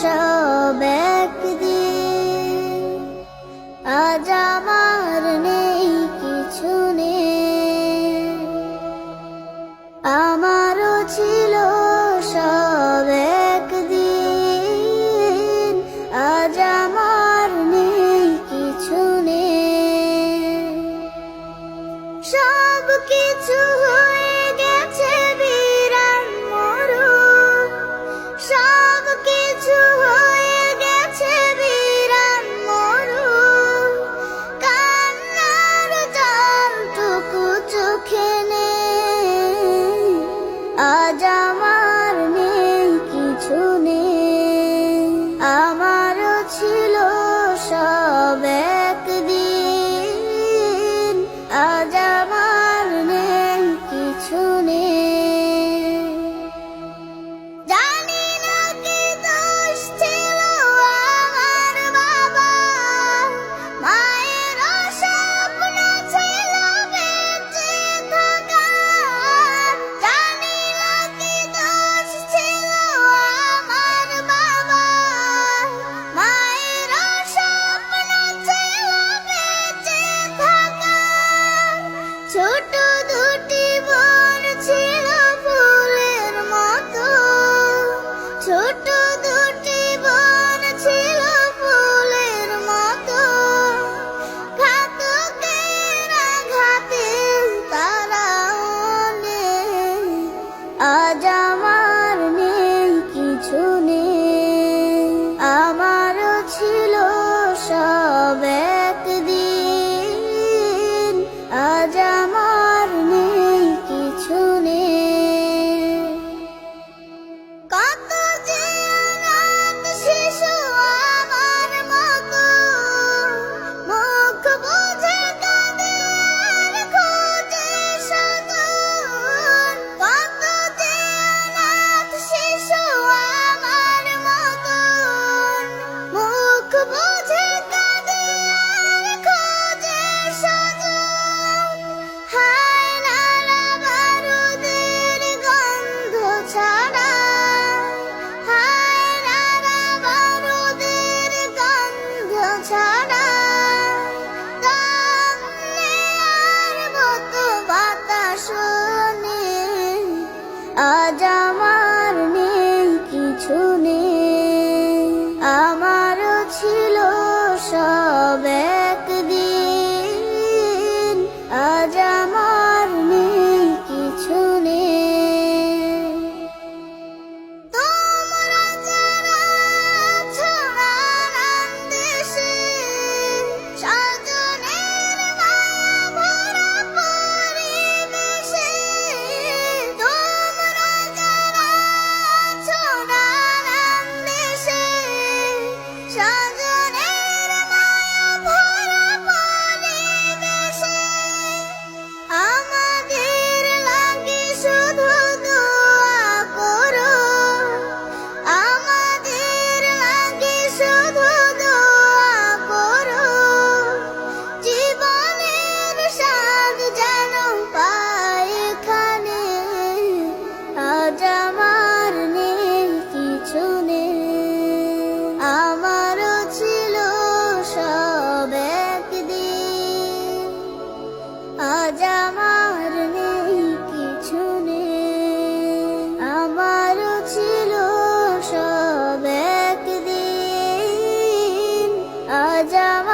সব একদিন, আজ আমার নেই কিছু নেই। আমারও ছিল সব একদিন, আজ আমার নেই কিছু নেই। সব কিছু হয়ে গেছে বিরান মরু, সব কিছু হয়ে গেছে বিরান মরু। কান্নার জলটুকু চোখে নেই, আজ আমার নেই কিছু নেই। আমারও ছিল সব একদিন, আজ আমার নেই কিছু নেই। জানি না কি দোষ ছিল আমার বাবা, মায়ের স্বপ্ন ছিল বেঁচে থাকার। জানি না কি দোষ ছিল আমার বাবা, মায়ের স্বপ্ন ছিল বেঁচে থাকার। ছোট দুটি বোন ছিল ফুলের মতো, ছোট দুটি বোন ছিল ফুলের মতো। ঘাতকের আঘাতে তারাও নেই, আজ আমার নেই কিছু নেই। আমারও ছিল সব একদিন, আজ আমার নেই কিছু নেই। কত যে অনাথ শিশু আমার মতো, মুখ বুজে কাঁদে আর খোঁজে স্বজন। কত যে অনাথ শিশু আমার মতো, মুখ বুজে কাঁদে আর খোঁজে স্বজন। হায় নানা বারুদের গন্ধ ছাড়া, হায় নানা বারুদের গন্ধ ছাড়া। দম নেয়ার মতো বাতাসও নেই, আজ আমার নেই কিছু নেই। আমারও ছিল সব একদিন, আজ আমার নেই কিছু নেই। তোমরা যারা আছো নানান দেশে, স্বজনের মায়া ভরা পরিবেশে। তোমরা যারা আছো নানান দেশে, স্বজনের মায়া ভরা পরিবেশে। আমাদের লাগে শুধু দোয়া করো, আমাদের লাগে শুধু দোয়া করো। জীবনের স্বাদ যেন পাই এখানে, আজ আমার নেই কিছু নেই। আমারও ছিল সব একদিন, আজ আমার নেই কিছু নেই। আমারও ছিল সব একদিন, আজ আমার